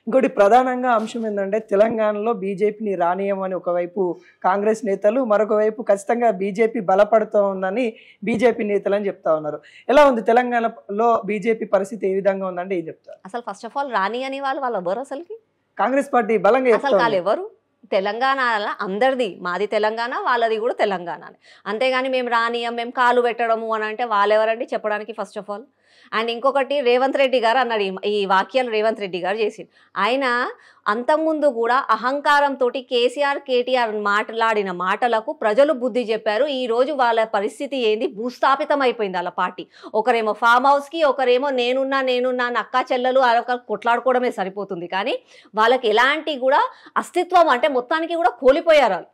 ఇంకోటి ప్రధానంగా అంశం ఏంటంటే తెలంగాణలో బీజేపీని రానియమని ఒకవైపు కాంగ్రెస్ నేతలు, మరొక వైపు ఖచ్చితంగా బీజేపీ బలపడుతూ ఉందని బీజేపీ నేతలు అని చెప్తా ఉన్నారు. ఎలా ఉంది తెలంగాణలో బీజేపీ పరిస్థితి ఏ విధంగా ఉందంటే ఏం చెప్తారు? అసలు ఫస్ట్ ఆఫ్ ఆల్ రాని అని వాళ్ళు ఎవరు అసలుకి? కాంగ్రెస్ పార్టీ బలంగా అసలు వాళ్ళు ఎవరు? తెలంగాణ అందరిది, మాది తెలంగాణ, వాళ్ళది కూడా తెలంగాణ. అంతేగాని మేము రానియం, మేము కాలు పెట్టడము అని అంటే వాళ్ళెవరండి చెప్పడానికి ఫస్ట్ ఆఫ్ ఆల్. అండ్ ఇంకొకటి రేవంత్ రెడ్డి గారు అన్నాడు, ఈ వాక్యాలు రేవంత్ రెడ్డి గారు చేసింది. ఆయన అంతకుముందు కూడా అహంకారంతో కేసీఆర్ కేటీఆర్ మాట్లాడిన మాటలకు ప్రజలు బుద్ధి చెప్పారు. ఈరోజు వాళ్ళ పరిస్థితి ఏంది? భూస్థాపితం అయిపోయింది వాళ్ళ పార్టీ. ఒకరేమో ఫామ్ హౌస్కి, ఒకరేమో నేనున్నా అక్కా చెల్లెలు కొట్లాడుకోవడమే సరిపోతుంది. కానీ వాళ్ళకి ఎలాంటి కూడా అస్తిత్వం అంటే మొత్తానికి కూడా కోల్పోయారు.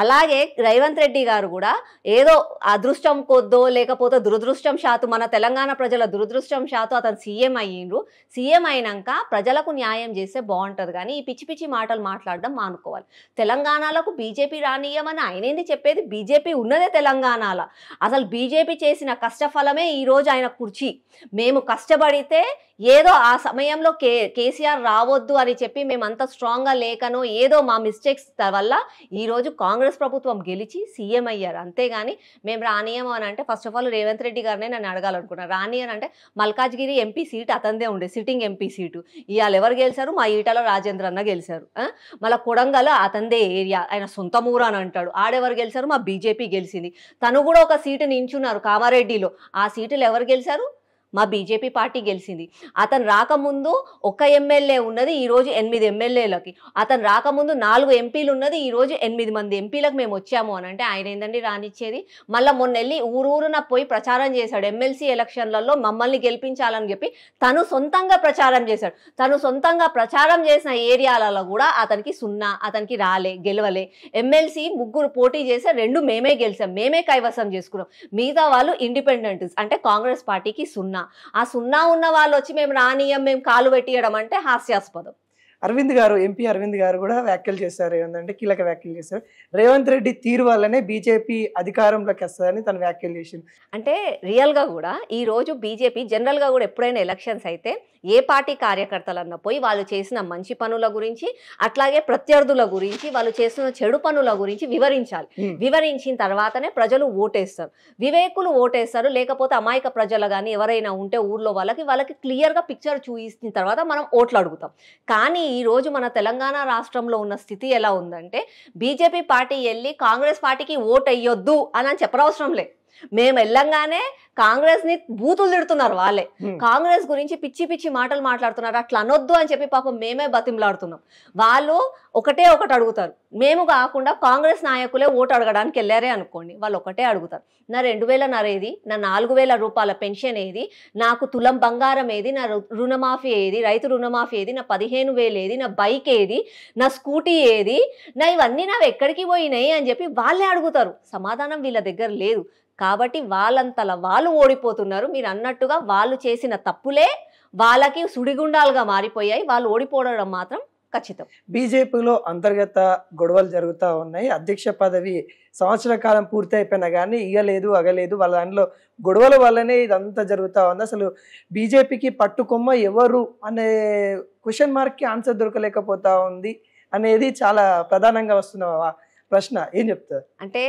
అలాగే రేవంత్ రెడ్డి గారు కూడా ఏదో అదృష్టం కొద్దో లేకపోతే దురదృష్టం శాతం, మన తెలంగాణ ప్రజల దురదృష్టం శాతం అతను సీఎం అయ్యిండ్రు. సీఎం అయినాక ప్రజలకు న్యాయం చేస్తే బాగుంటుంది. కానీ ఈ పిచ్చి పిచ్చి మాటలు మాట్లాడడం మానుకోవాలి. తెలంగాణలకు బీజేపీ రానియమని ఆయనేంది చెప్పేది? బీజేపీ ఉన్నదే తెలంగాణలో. అసలు బీజేపీ చేసిన కష్టఫలమే ఈరోజు ఆయన కుర్చీ. మేము కష్టపడితే ఏదో ఆ సమయంలో కేసీఆర్ రావద్దు అని చెప్పి మేమంత స్ట్రాంగ్గా లేకనో ఏదో మా మిస్టేక్స్ వల్ల ఈరోజు కాంగ్రెస్ ప్రభుత్వం గెలిచి సీఎం అయ్యారు. అంతేగాని మేము రానియము అని అంటే first of all Revanth Reddy గారినే నన్ను అడగాలనుకున్నాను. రాని అని అంటే మల్కాజ్గిరి ఎంపీ సీట్ అతందే ఉండే, సిట్టింగ్ ఎంపీ సీటు. ఇవాళ ఎవరు గెలిచారు? మా ఈటల రాజేంద్ర అన్న గెలిచారు. మళ్ళీ కొడంగల్ అతందే ఏరియా, ఆయన సొంత ఊరు అని అంటాడు. ఆడెవరు గెలిచారు? మా బీజేపీ గెలిచింది. తను కూడా ఒక సీటు నించున్నారు కామారెడ్డిలో. ఆ సీటులు ఎవరు గెలిచారు? మా బీజేపీ పార్టీ గెలిచింది. అతను రాకముందు ఒక ఎమ్మెల్యే ఉన్నది, ఈరోజు 8 ఎమ్మెల్యేలకి. అతను రాకముందు 4 ఎంపీలు ఉన్నది, ఈరోజు 8 మంది ఎంపీలకు మేము వచ్చాము అని అంటే ఆయన ఏందండి రానిచ్చేది? మళ్ళీ మొన్న వెళ్ళి ఊరూరున పోయి ప్రచారం చేశాడు. ఎమ్మెల్సీ ఎలక్షన్లలో మమ్మల్ని గెలిపించాలని చెప్పి తను సొంతంగా ప్రచారం చేశాడు. తను సొంతంగా ప్రచారం చేసిన ఏరియాలలో కూడా అతనికి 0, అతనికి గెలవలే. ఎమ్మెల్సీ 3 పోటీ చేస్తే 2 మేమే గెలిచాం, మేమే కైవసం చేసుకున్నాం. మిగతా వాళ్ళు ఇండిపెండెంట్ అంటే కాంగ్రెస్ పార్టీకి 0. ఆ 0 ఉన్న వాళ్ళు వచ్చి మేము రానియం, మేము కాలు పెట్టియడం అంటే హాస్యాస్పదం. ఎంపీ అరవింద్ గారు కూడా వ్యాఖ్యలు చేశారు. ఏంటంటే కీలక వ్యాఖ్యలు చేశారు. రేవంత్ రెడ్డి తీరు వల్లనే బీజేపీ అధికారంలోకి వస్తుందని తను వ్యాఖ్యలు చేసింది. అంటే రియల్గా కూడా ఈరోజు బీజేపీ జనరల్గా కూడా ఎప్పుడైనా ఎలక్షన్స్ అయితే ఏ పార్టీ కార్యకర్తలన్నా పోయి వాళ్ళు చేసిన మంచి పనుల గురించి, అట్లాగే ప్రత్యర్థుల గురించి, వాళ్ళు చేసిన చెడు పనుల గురించి వివరించాలి. వివరించిన తర్వాతనే ప్రజలు ఓటేస్తారు. వివేకులు ఓటేస్తారు. లేకపోతే అమాయక ప్రజలు కానీ ఎవరైనా ఉంటే ఊర్లో వాళ్ళకి క్లియర్గా పిక్చర్ చూపించిన తర్వాత మనం ఓట్లు అడుగుతాం. కానీ ఈరోజు మన తెలంగాణ రాష్ట్రంలో ఉన్న స్థితి ఎలా ఉందంటే బీజేపీ పార్టీ వెళ్ళి కాంగ్రెస్ పార్టీకి ఓటు వేయొద్దు అని చెప్పనవసరం లేదు. మేము వెళ్ళంగానే కాంగ్రెస్ ని బూతులు తిడుతున్నారు. వాళ్ళే కాంగ్రెస్ గురించి పిచ్చి పిచ్చి మాటలు మాట్లాడుతున్నారు. అట్లా అనొద్దు అని చెప్పి పాపం మేమే బతిమలాడుతున్నాం. వాళ్ళు ఒకటే అడుగుతారు. మేము కాకుండా కాంగ్రెస్ నాయకులే ఓటు అడగడానికి వెళ్ళారే అనుకోండి, వాళ్ళు ఒకటే అడుగుతారు. నా 2000 ఏది? నా 4000 రూపాయల పెన్షన్ ఏది? నాకు తులం బంగారం ఏది? నా రుణమాఫీ ఏది? రైతు రుణమాఫీ ఏది? నా 15,000 ఏది? నా బైక్ ఏది? నా స్కూటీ ఏది? నా ఇవన్నీ నావి ఎక్కడికి పోయినాయి అని చెప్పి వాళ్ళే అడుగుతారు. సమాధానం వీళ్ళ దగ్గర లేదు. కాబట్టి వాళ్ళంతలా వాళ్ళు ఓడిపోతున్నారు. మీరు అన్నట్టుగా వాళ్ళు చేసిన తప్పులే వాళ్ళకి సుడిగుండాలుగా మారిపోయాయి. వాళ్ళు ఓడిపోవడం మాత్రం ఖచ్చితం. బీజేపీలో అంతర్గత గొడవలు జరుగుతూ ఉన్నాయి. అధ్యక్ష పదవి సంవత్సర కాలం పూర్తి అయిపోయినా కానీ ఇగలేదు అగలేదు. వాళ్ళ దాంట్లో గొడవల వల్లనే ఇదంతా జరుగుతూ ఉంది. అసలు బీజేపీకి పట్టుకొమ్మ ఎవరు అనే క్వశ్చన్ మార్క్కి ఆన్సర్ దొరకలేకపోతా ఉంది అనేది చాలా ప్రధానంగా వస్తున్న ప్రశ్న. ఏం చెప్తారు? అంటే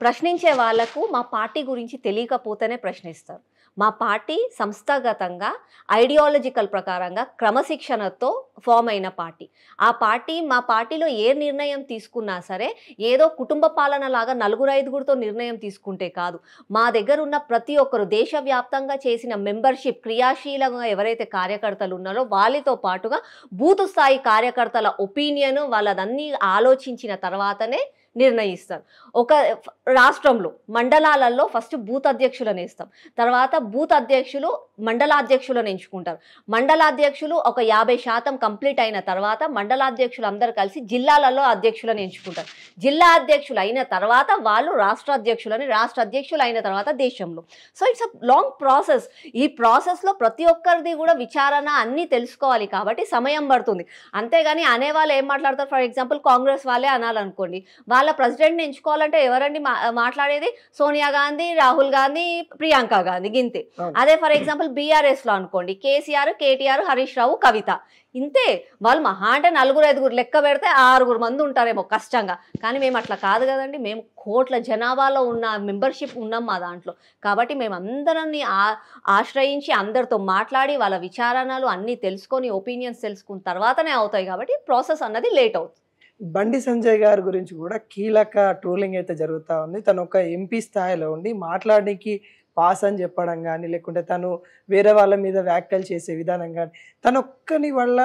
ప్రశ్నించే వాళ్ళకు మా పార్టీ గురించి తెలియకపోతేనే ప్రశ్నిస్తారు. మా పార్టీ సంస్థాగతంగా ఐడియాలజికల్ ప్రకారంగా క్రమశిక్షణతో ఫామ్ అయిన పార్టీ. మా పార్టీలో ఏ నిర్ణయం తీసుకున్నా సరే ఏదో కుటుంబ పాలన లాగా 4-5 నిర్ణయం తీసుకుంటే కాదు. మా దగ్గర ఉన్న ప్రతి ఒక్కరు దేశవ్యాప్తంగా చేసిన మెంబర్షిప్ క్రియాశీలంగా ఎవరైతే కార్యకర్తలు ఉన్నారో వాళ్ళతో పాటుగా బూత్ స్థాయి కార్యకర్తల ఒపీనియన్ వాళ్ళదన్నీ ఆలోచించిన తర్వాతనే నిర్ణయిస్తారు. ఒక రాష్ట్రంలో మండలాలలో ఫస్ట్ బూత్ అధ్యక్షులను వేస్తాం. తర్వాత బూత్ అధ్యక్షులు మండలాధ్యక్షులను ఎంచుకుంటారు. మండలాధ్యక్షులు ఒక 50% కంప్లీట్ అయిన తర్వాత మండలాధ్యక్షులు అందరూ కలిసి జిల్లాలలో అధ్యక్షులను ఎంచుకుంటారు. జిల్లా అధ్యక్షులు అయిన తర్వాత వాళ్ళు రాష్ట్ర అధ్యక్షులు అయిన తర్వాత దేశంలో. So it's a long process. ఈ ప్రాసెస్లో ప్రతి ఒక్కరిది కూడా విచారణ అన్నీ తెలుసుకోవాలి కాబట్టి సమయం పడుతుంది. అంతేగాని అనేవాళ్ళు ఏం మాట్లాడతారు? ఫర్ ఎగ్జాంపుల్ కాంగ్రెస్ వాళ్ళే అనాలనుకోండి, వాళ్ళ ప్రెసిడెంట్ని ఎంచుకోవాలంటే ఎవరండి మాట్లాడేది? సోనియా గాంధీ, రాహుల్ గాంధీ, ప్రియాంక గాంధీ, గింతే. అదే ఫర్ ఎగ్జాంపుల్ బీఆర్ఎస్లో అనుకోండి, కేసీఆర్, కేటీఆర్, హరీష్ రావు, కవిత, ఇంతే. వాళ్ళు మహా అంటే 4-5 లెక్క పెడితే 6 మంది ఉంటారేమో కష్టంగా. కానీ మేము అట్లా కాదు కదండి, మేము కోట్ల జనాభాలో ఉన్న మెంబర్షిప్ ఉన్నాం మా దాంట్లో. కాబట్టి మేము అందరినీ ఆశ్రయించి అందరితో మాట్లాడి వాళ్ళ విచారణలు అన్నీ తెలుసుకొని ఒపీనియన్స్ తెలుసుకున్న తర్వాతనే అవుతాయి. కాబట్టి ప్రాసెస్ అన్నది లేట్ అవుతుంది. బండి సంజయ్ గారి గురించి కూడా కీలక ట్రోలింగ్ అయితే జరుగుతూ ఉంది. తను ఒక ఎంపీ స్థాయిలో ఉండి మాట్లాడడానికి పాస్ అని చెప్పడం కానీ, లేకుంటే తను వేరే వాళ్ళ మీద వ్యాఖ్యలు చేసే విధానం కానీ, తను ఒక్కని వల్ల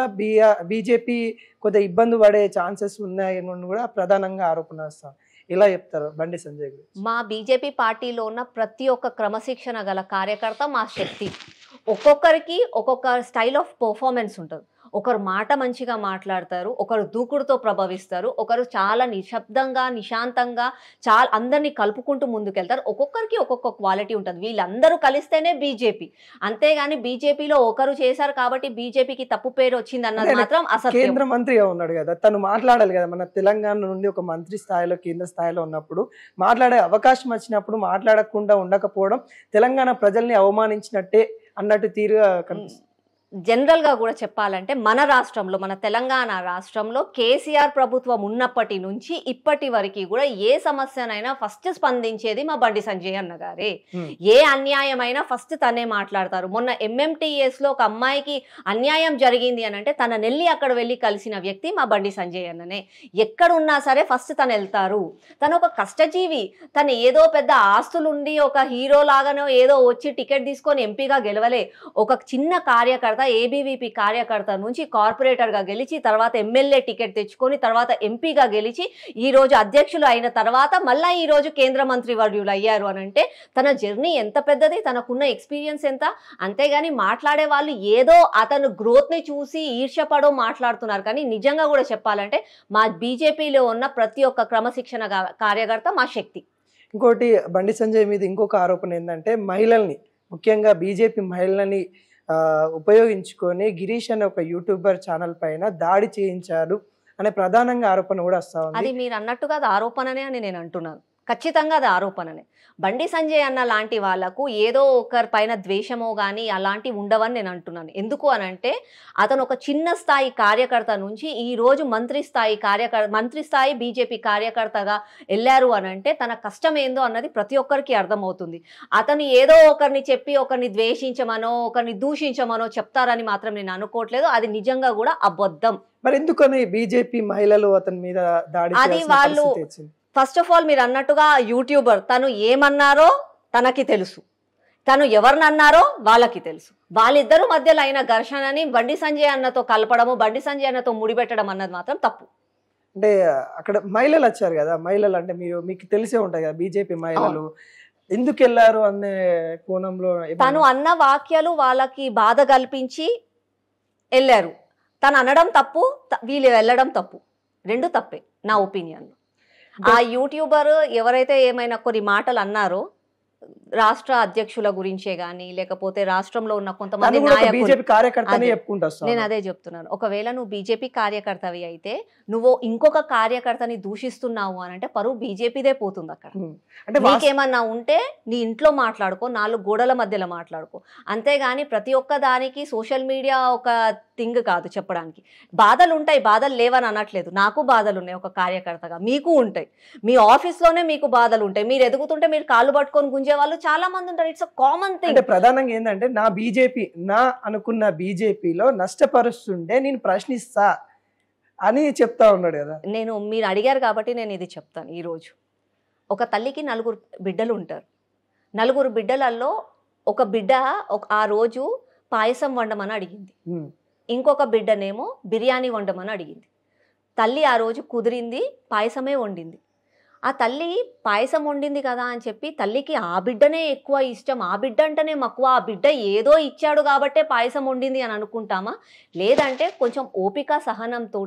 బీజేపీ కొద్దిగా ఇబ్బంది పడే ఛాన్సెస్ ఉన్నాయని కూడా ప్రధానంగా ఆరోపణ వస్తాం. ఇలా చెప్తారు బండి సంజయ్ గురించి. మా బీజేపీ పార్టీలో ఉన్న ప్రతి ఒక్క క్రమశిక్షణ గల కార్యకర్త మా శక్తి. ఒక్కొక్కరికి ఒక్కొక్క స్టైల్ ఆఫ్ పర్ఫార్మెన్స్ ఉంటుంది. ఒకరు మాట మంచిగా మాట్లాడతారు, ఒకరు దూకుడుతో ప్రభావిస్తారు, ఒకరు చాలా నిశ్శబ్దంగా నిశాంతంగా చాలా అందరినీ కలుపుకుంటూ ముందుకెళ్తారు. ఒక్కొక్కరికి ఒక్కొక్క క్వాలిటీ ఉంటుంది. వీళ్ళందరూ కలిస్తేనే బీజేపీ. అంతేగాని బీజేపీలో ఒకరు చేశారు కాబట్టి బీజేపీకి తప్పు పేరు వచ్చింది అన్నది మాత్రం అసత్యం. కేంద్ర మంత్రిగా ఉన్నాడు కదా, తను మాట్లాడాలి కదా. మన తెలంగాణ నుండి ఒక మంత్రి స్థాయిలో కేంద్ర స్థాయిలో ఉన్నప్పుడు మాట్లాడే అవకాశం వచ్చినప్పుడు మాట్లాడకుండా ఉండకపోవడం తెలంగాణ ప్రజల్ని అవమానించినట్టే అన్నట్టు తీరుగా కనిపిస్తుంది. జనరల్గా కూడా చెప్పాలంటే మన రాష్ట్రంలో, మన తెలంగాణ రాష్ట్రంలో కేసీఆర్ ప్రభుత్వం ఉన్నప్పటి నుంచి ఇప్పటి వరకు కూడా ఏ సమస్యనైనా ఫస్ట్ స్పందించేది మా బండి సంజయ్ అన్న గారే. ఏ అన్యాయమైనా ఫస్ట్ తనే మాట్లాడతారు. మొన్న MMTS లో ఒక అమ్మాయికి అన్యాయం జరిగింది అని అంటే తన అక్కడ వెళ్ళి కలిసిన వ్యక్తి మా బండి సంజయ్ అన్ననే. ఎక్కడున్నా సరే ఫస్ట్ తను వెళ్తారు. తను ఒక కష్టజీవి. తను ఏదో పెద్ద ఆస్తులుండి ఒక హీరో లాగానో ఏదో వచ్చి టికెట్ తీసుకొని ఎంపీగా గెలవలే. ఒక చిన్న కార్యకర్త, ఏబీవీపీ కార్యకర్త నుంచి కార్పొరేటర్గా గెలిచి, తర్వాత ఎమ్మెల్యే టికెట్ తెచ్చుకొని, తర్వాత ఎంపీగా గెలిచి, ఈ రోజు అధ్యక్షులు అయిన తర్వాత మళ్ళీ ఈ రోజు కేంద్ర మంత్రి వర్యులు అయ్యారు అని అంటే తన జర్నీ ఎంత పెద్దది, తనకున్న ఎక్స్పీరియన్స్ ఎంత. అంతేగాని మాట్లాడే వాళ్ళు ఏదో అతను గ్రోత్ని చూసి ఈర్ష్యపడో మాట్లాడుతున్నారు. కానీ నిజంగా కూడా చెప్పాలంటే మా బీజేపీలో ఉన్న ప్రతి ఒక్క క్రమశిక్షణ కార్యకర్త మా శక్తి. ఇంకోటి బండి సంజయ్ మీద ఇంకొక ఆరోపణ ఏంటంటే మహిళల్ని, ముఖ్యంగా బీజేపీ మహిళలని ఉపయోగించుకొని గిరీష్ అనే ఒక యూట్యూబర్ ఛానల్ పైన దాడి చేయించారు అనే ప్రధానంగా ఆరోపణ కూడా వస్తా ఉంది. అది మీరు అన్నట్టుగా అది ఆరోపణనే అని నేను అంటున్నాను. ఖచ్చితంగా అది ఆరోపణనే. బండి సంజయ్ అన్న లాంటి వాళ్ళకు ఏదో ఒకరి పైన ద్వేషమో కానీ అలాంటివి ఉండవని నేను అంటున్నాను. ఎందుకు అనంటే అతను ఒక చిన్న స్థాయి కార్యకర్త నుంచి ఈ రోజు మంత్రి స్థాయి బీజేపీ కార్యకర్తగా వెళ్ళారు అనంటే తన కష్టం ఏందో అన్నది ప్రతి ఒక్కరికి అర్థమవుతుంది. అతను ఏదో ఒకరిని చెప్పి ఒకరిని ద్వేషించమనో ఒకరిని దూషించమనో చెప్తారని మాత్రం నేను అనుకోవట్లేదు. అది నిజంగా కూడా అబద్ధం. మరి ఎందుకని బీజేపీ మహిళలు అతని మీద దాడి అది వాళ్ళు ఫస్ట్ ఆఫ్ ఆల్ మీరు అన్నట్టుగా యూట్యూబర్ తను ఏమన్నారో తనకి తెలుసు, తను ఎవరినన్నారో వాళ్ళకి తెలుసు. వాళ్ళిద్దరూ మధ్యలో అయిన ఘర్షణని బండి సంజయ్ అన్నతో కలపడము, బండి సంజయ్ అన్నతో ముడిపెట్టడం అన్నది మాత్రం తప్పు. అంటే అక్కడ మహిళలు వచ్చారు కదా, మహిళలు అంటే మీకు తెలిసే ఉంటాయి కదా బీజేపీ మహిళలు ఎందుకు వెళ్ళారు అనే కోణంలో తను అన్న వాక్యాలు వాళ్ళకి బాధ కల్పించి వెళ్ళారు. తను అనడం తప్పు, వీళ్ళు వెళ్ళడం తప్పు. రెండు తప్పే నా ఒపీనియన్లో. ఆ యూట్యూబర్ ఎవరైతే ఏమైనా కొన్ని మాటలు అన్నారో రాష్ట్ర అధ్యక్షుల గురించే గానీ లేకపోతే రాష్ట్రంలో ఉన్న కొంతమంది నేను అదే చెప్తున్నాను. ఒకవేళ నువ్వు బీజేపీ కార్యకర్తవి అయితే నువ్వు ఇంకొక కార్యకర్తని దూషిస్తున్నావు అని అంటే పరువు బీజేపీదే పోతుంది. అక్కడ నీకేమన్నా ఉంటే నీ ఇంట్లో మాట్లాడుకో, 4 గోడల మధ్యలో మాట్లాడుకో. అంతేగాని ప్రతి ఒక్క దానికి సోషల్ మీడియా ఒక థింగ్ కాదు చెప్పడానికి. బాధలు ఉంటాయి, బాధలు లేవని అనట్లేదు. నాకు బాధలు ఉన్నాయి ఒక కార్యకర్తగా, మీకు ఉంటాయి. మీ ఆఫీస్లోనే మీకు బాధలు ఉంటాయి. మీరు ఎదుగుతుంటే మీరు కాళ్ళు పట్టుకొని గుంజే వాళ్ళు చాలా మంది ఉంటారు. It's a common thing. అంటే ప్రధానంగా ఏంటంటే నా అనుకున్న బీజేపీలో నష్టపరుస్తుంటే నేను ప్రశ్నిస్తా అని చెప్తా ఉన్నాడు కదా. మీరు అడిగారు కాబట్టి నేను ఇది చెప్తాను. ఈరోజు ఒక తల్లికి 4 బిడ్డలు ఉంటారు. 4 బిడ్డలలో ఒక బిడ్డ ఆ రోజు పాయసం వండమని అడిగింది, ఇంకొక బిడ్డనేమో బిర్యానీ వండమని అడిగింది. తల్లి ఆ రోజు కుదిరింది, పాయసమే వండింది. ఆ తల్లి పాయసం వండింది కదా అని చెప్పి తల్లికి ఆ బిడ్డనే ఎక్కువ ఇష్టం, ఆ బిడ్డ అంటేనే మక్కువ, ఆ బిడ్డ ఏదో ఇచ్చాడు కాబట్టే పాయసం వండింది అని అనుకుంటామా? లేదంటే కొంచెం ఓపిక సహనంతో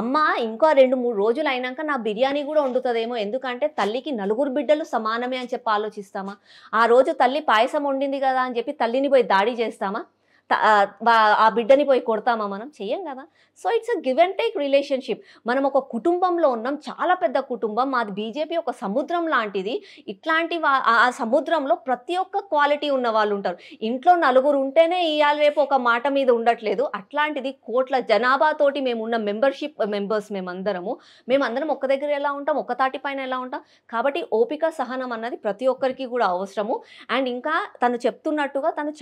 అమ్మ ఇంకో 2-3 రోజులు అయినాక నా బిర్యానీ కూడా వండుతుందేమో, ఎందుకంటే తల్లికి 4 బిడ్డలు సమానమే అని చెప్పి ఆలోచిస్తామా? ఆ రోజు తల్లి పాయసం వండింది కదా అని చెప్పి తల్లిని పోయి దాడి చేస్తామా? ఆ బిడ్డని పోయి కొడతామా? మనం చెయ్యం కదా. So it's a give and take relationship. మనం ఒక కుటుంబంలో ఉన్నాం, చాలా పెద్ద కుటుంబం మాది. బీజేపీ ఒక సముద్రం లాంటిది. ఇట్లాంటి ఆ సముద్రంలో ప్రతి ఒక్క క్వాలిటీ ఉన్న వాళ్ళు ఉంటారు. ఇంట్లో నలుగురు ఉంటేనే ఇవాళ రేపు ఒక మాట మీద ఉండట్లేదు. అట్లాంటిది కోట్ల జనాభాతోటి మేము ఉన్న మెంబర్స్ మేమందరం ఒక్క దగ్గర ఎలా ఉంటాం, ఒక్క తాటి పైన ఎలా ఉంటాం. కాబట్టి ఓపిక సహనం అన్నది ప్రతి ఒక్కరికి కూడా అవసరము. అండ్ ఇంకా తను చెప్తున్నట్టుగా తను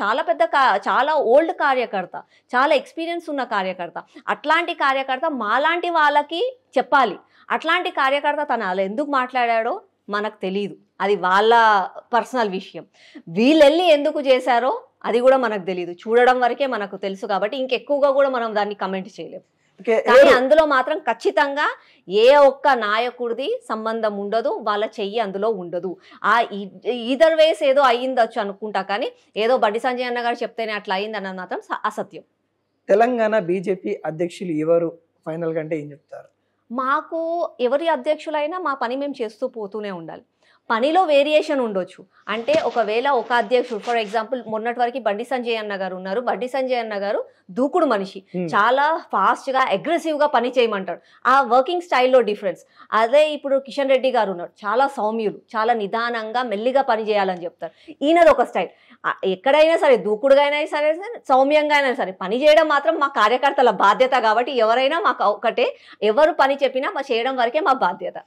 చాలా ఓల్డ్ కార్యకర్త, చాలా ఎక్స్పీరియన్స్ ఉన్న కార్యకర్త. అట్లాంటి కార్యకర్త మాలాంటి వాళ్ళకి చెప్పాలి. అట్లాంటి కార్యకర్త తను అలా ఎందుకు మాట్లాడాడో మనకు తెలియదు, అది వాళ్ళ పర్సనల్ విషయం. వీళ్ళెళ్ళి ఎందుకు చేశారో అది కూడా మనకు తెలియదు, చూడడం వరకే మనకు తెలుసు. కాబట్టి ఇంకెక్కువగా కూడా మనం దాన్ని కమెంట్ చేయలేము. కానీ అందులో మాత్రం ఖచ్చితంగా ఏ ఒక్క నాయకుడిది సంబంధం ఉండదు, వాళ్ళ చెయ్యి అందులో ఉండదు. ఆ ఈదర్ వేస్ ఏదో అయ్యిందచ్చు అనుకుంటా, కానీ ఏదో బండి సంజయ్ అన్న గారు చెప్తేనే అట్లా అయింది అన్నది మాత్రం అసత్యం. తెలంగాణ బీజేపీ అధ్యక్షులు ఎవరు ఫైనల్ కంటే ఏం చెప్తారు? మాకు ఎవరి అధ్యక్షులైనా మా పని మేము చేస్తూ పోతూనే ఉండాలి. పనిలో వేరియేషన్ ఉండొచ్చు. అంటే ఒకవేళ ఒక అధ్యక్షుడు, ఫర్ ఎగ్జాంపుల్ మొన్నటి వరకు బండి సంజయ్ అన్న గారు ఉన్నారు. బండి సంజయ్ అన్న గారు దూకుడు మనిషి, చాలా ఫాస్ట్గా అగ్రెసివ్గా పని చేయమంటాడు. ఆ వర్కింగ్ స్టైల్లో డిఫరెన్స్. అదే ఇప్పుడు కిషన్ రెడ్డి గారు ఉన్నారు, చాలా సౌమ్యులు, చాలా నిదానంగా మెల్లిగా పని చేయాలని చెప్తారు. ఈయనది ఒక స్టైల్. ఎక్కడైనా సరే దూకుడుగా అయినా సరే, సౌమ్యంగా అయినా సరే, పని చేయడం మాత్రం మా కార్యకర్తల బాధ్యత. కాబట్టి ఎవరైనా మాకు ఒకటే, ఎవరు పని చెప్పినా చేయడం వరకే మా బాధ్యత.